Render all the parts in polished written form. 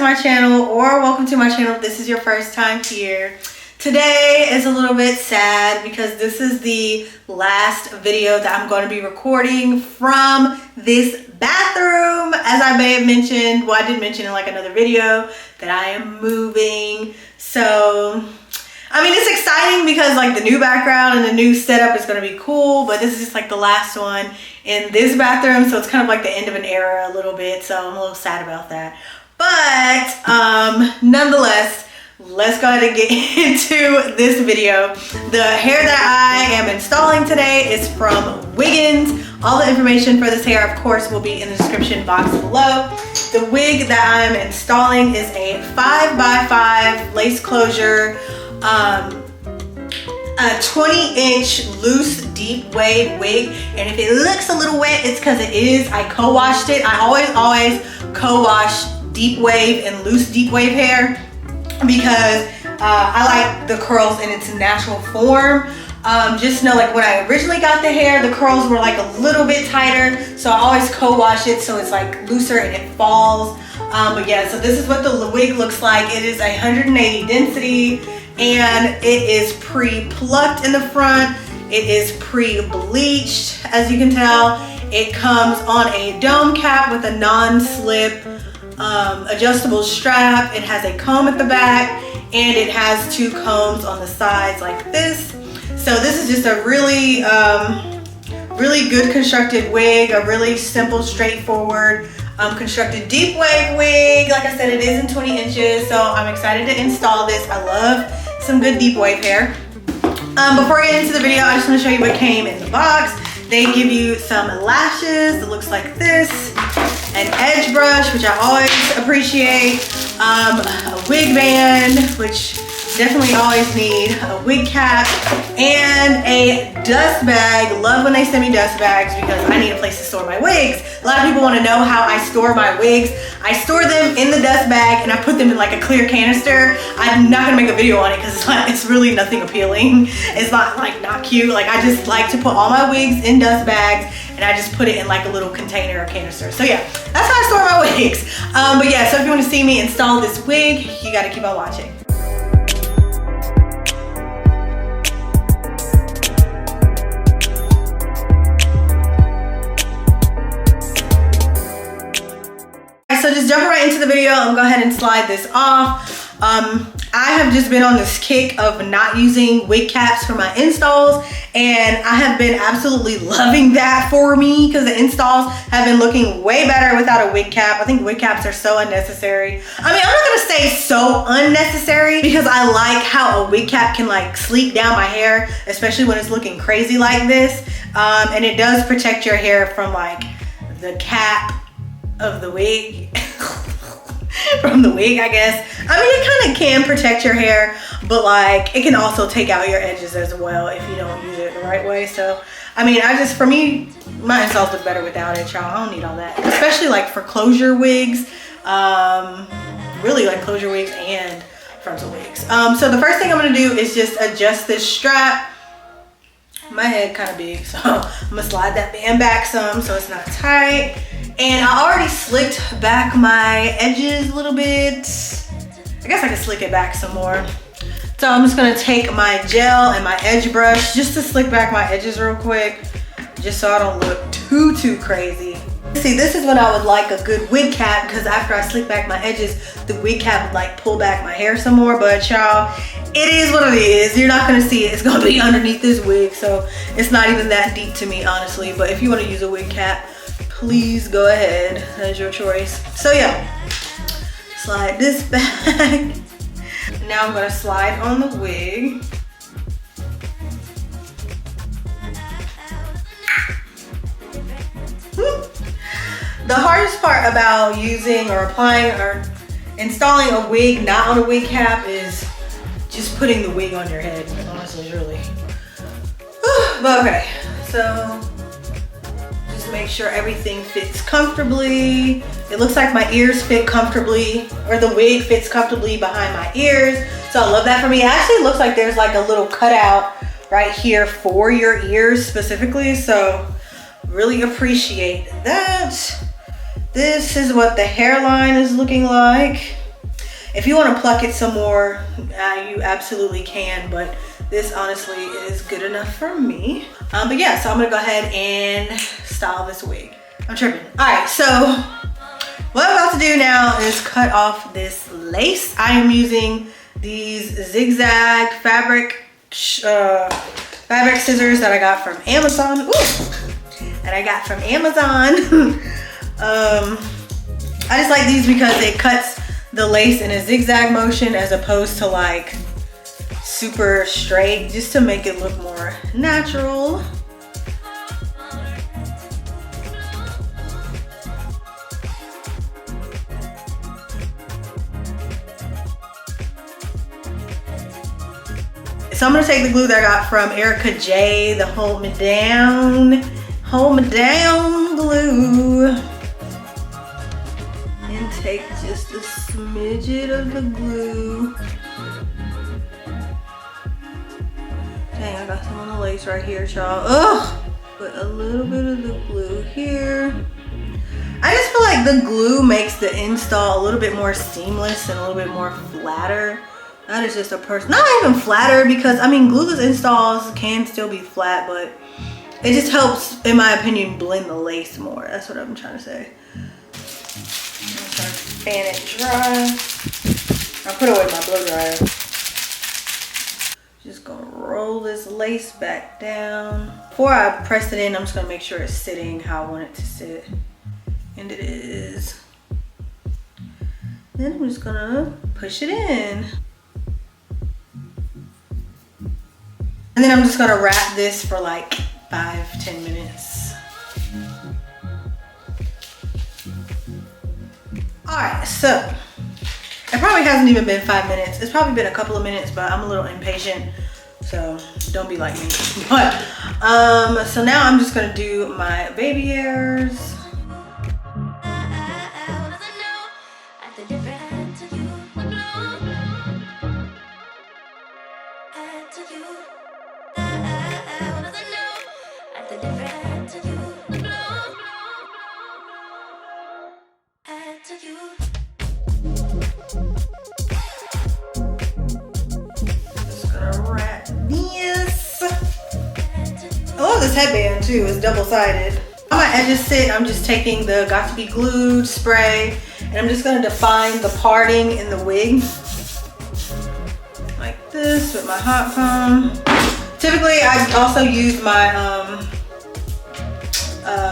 my channel, or welcome to my channel if this is your first time here. Today is a little bit sad because this is the last video that I'm going to be recording from this bathroom. As I may have mentioned, well, I did mention in like another video that I am moving. So I mean, it's exciting because like the new background and the new setup is going to be cool, but this is just like the last one in this bathroom, so it's kind of like the end of an era a little bit, so I'm a little sad about that. But nonetheless, let's go ahead and get into this video. The hair that I am installing today is from Wiggins. All the information for this hair, of course, will be in the description box below. The wig that I'm installing is a 5x5 lace closure, a 20-inch loose deep wave wig, and if it looks a little wet, it's because it is. I co-washed it. I always co-wash deep wave and loose deep wave hair because I like the curls in its natural form. Just know, like when I originally got the hair, the curls were like a little bit tighter, so I always co-wash it so it's like looser and it falls. But yeah, so this is what the wig looks like. It is 180 density and it is pre-plucked in the front. It is pre-bleached, as you can tell. It comes on a dome cap with a non-slip adjustable strap. It has a comb at the back and it has two combs on the sides like this. So this is just a really really good constructed wig, a really simple, straightforward constructed deep wave wig. Like I said, it is in 20 inches, so I'm excited to install this. I love some good deep wave hair. Before I get into the video, I just want to show you what came in the box. They give you some lashes that looks like this, an edge brush, which I always appreciate, a wig band, which definitely always need, a wig cap, and a dust bag. Love when they send me dust bags because I need a place to store my wigs. A lot of people want to know how I store my wigs. I store them in the dust bag and I put them in like a clear canister. I'm not gonna make a video on it because it's really nothing appealing. It's not cute. Like I just like to put all my wigs in dust bags and I just put it in like a little container or canister. So yeah, that's how I store my wigs. But yeah, so if you want to see me install this wig, you got to keep on watching. So just jumping right into the video, I'm gonna go ahead and slide this off. I have just been on this kick of not using wig caps for my installs, and I have been absolutely loving that for me because the installs have been looking way better without a wig cap. I think wig caps are so unnecessary. I mean, I'm not gonna say so unnecessary because I like how a wig cap can like sleek down my hair, especially when it's looking crazy like this. And it does protect your hair from like the cap of the wig from the wig, I guess. I mean, it kind of can protect your hair, but like it can also take out your edges as well if you don't use it the right way. So I mean, for me, my installs look better without it, y'all. I don't need all that, especially like for closure wigs, really like closure wigs and frontal wigs. So the first thing I'm gonna do is just adjust this strap. My head kind of big, so I'm gonna slide that band back some so it's not tight. And I already slicked back my edges a little bit. I guess I can slick it back some more. So I'm just gonna take my gel and my edge brush just to slick back my edges real quick, just so I don't look too crazy. See, this is when I would like a good wig cap, because after I slick back my edges, the wig cap would like pull back my hair some more. But y'all, it is what it is. You're not gonna see it. It's gonna be underneath this wig, so it's not even that deep to me, honestly. But if you wanna use a wig cap, please go ahead. That's your choice. So yeah, slide this back. Now I'm gonna slide on the wig. The hardest part about using or applying or installing a wig not on a wig cap is just putting the wig on your head, honestly, really. But okay, so just make sure everything fits comfortably. It looks like my ears fit comfortably, or the wig fits comfortably behind my ears. So I love that for me. It actually looks like there's like a little cutout right here for your ears specifically. So really appreciate that. This is what the hairline is looking like. If you want to pluck it some more, you absolutely can, but this honestly is good enough for me. But yeah, so I'm gonna go ahead and style this wig. I'm tripping. All right, so what I'm about to do now is cut off this lace. I am using these zigzag fabric scissors that I got from Amazon. I just like these because it cuts the lace in a zigzag motion as opposed to like super straight, just to make it look more natural. So I'm gonna take the glue that I got from Erica J, the Hold Me Down glue, and take just a smidget of the glue. Dang, I got some on the lace right here, y'all. Ugh! Put a little bit of the glue here. I just feel like the glue makes the install a little bit more seamless and a little bit more flatter. That is just a not even flatter, because I mean glueless installs can still be flat, but it just helps, in my opinion, blend the lace more. That's what I'm trying to say. I'm just gonna fan it dry. I'll put away my blow dryer. Just gonna roll this lace back down. Before I press it in, I'm just gonna make sure it's sitting how I want it to sit. And it is. Then I'm just gonna push it in. And then I'm just gonna wrap this for like 5-10 minutes. All right, so it probably hasn't even been 5 minutes. It's probably been a couple of minutes, but I'm a little impatient, so don't be like me. But so now I'm just gonna do my baby hairs. This headband too is double-sided. On my edges sit, I'm just taking the Got To Be Glued spray, and I'm just gonna define the parting in the wig like this with my hot comb. Typically I also use my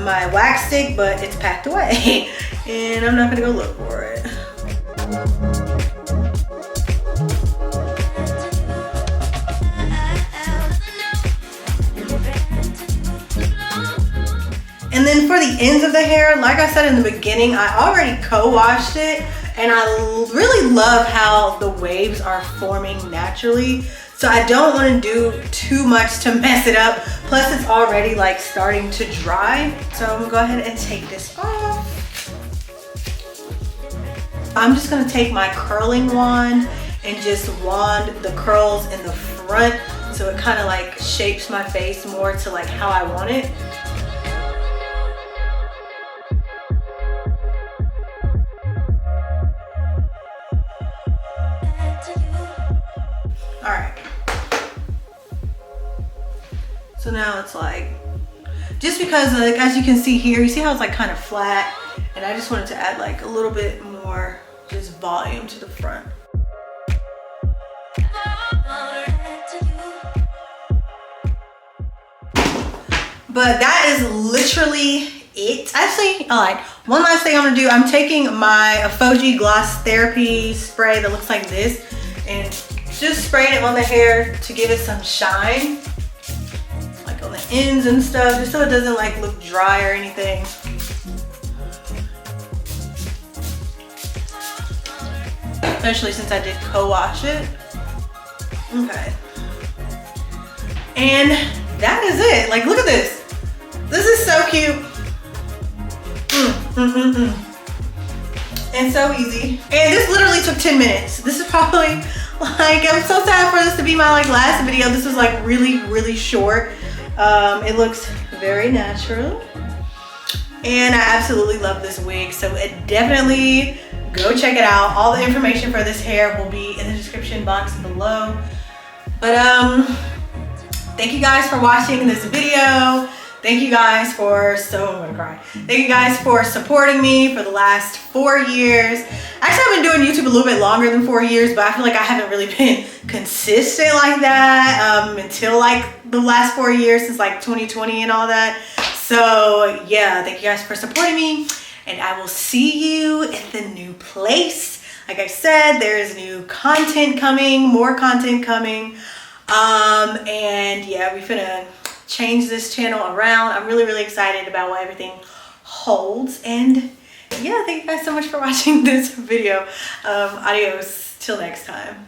my wax stick, but it's packed away and I'm not gonna go look for it. And then for the ends of the hair, like I said in the beginning, I already co-washed it, and I really love how the waves are forming naturally. So I don't want to do too much to mess it up. Plus it's already like starting to dry. So I'm gonna go ahead and take this off. I'm just gonna take my curling wand and just wand the curls in the front, so it kind of like shapes my face more to like how I want it. All right. So now it's like, just because like, as you can see here, you see how it's like kind of flat, and I just wanted to add like a little bit more just volume to the front. But that is literally it. Actually, all right, one last thing I'm gonna do, I'm taking my Foji Gloss Therapy spray that looks like this, and just spraying it on the hair to give it some shine, like on the ends and stuff, just so it doesn't like look dry or anything. Especially since I did co-wash it. Okay. And that is it. Like, look at this. This is so cute. And so easy. And this literally took 10 minutes. This is probably like, I'm so sad for this to be my like last video. This was like really short. It looks very natural. And I absolutely love this wig. So it definitely Go check it out. All the information for this hair will be in the description box below. But thank you guys for watching this video. Thank you guys for, I'm gonna cry. Thank you guys for supporting me for the last 4 years. Actually, I've been doing YouTube a little bit longer than 4 years, but I feel like I haven't really been consistent like that until like the last 4 years, since like 2020 and all that. So yeah, thank you guys for supporting me, and I will see you at the new place. Like I said, there's new content coming, more content coming. And yeah, we're gonna change this channel around. I'm really excited about what everything holds. And yeah, thank you guys so much for watching this video. Adios till next time.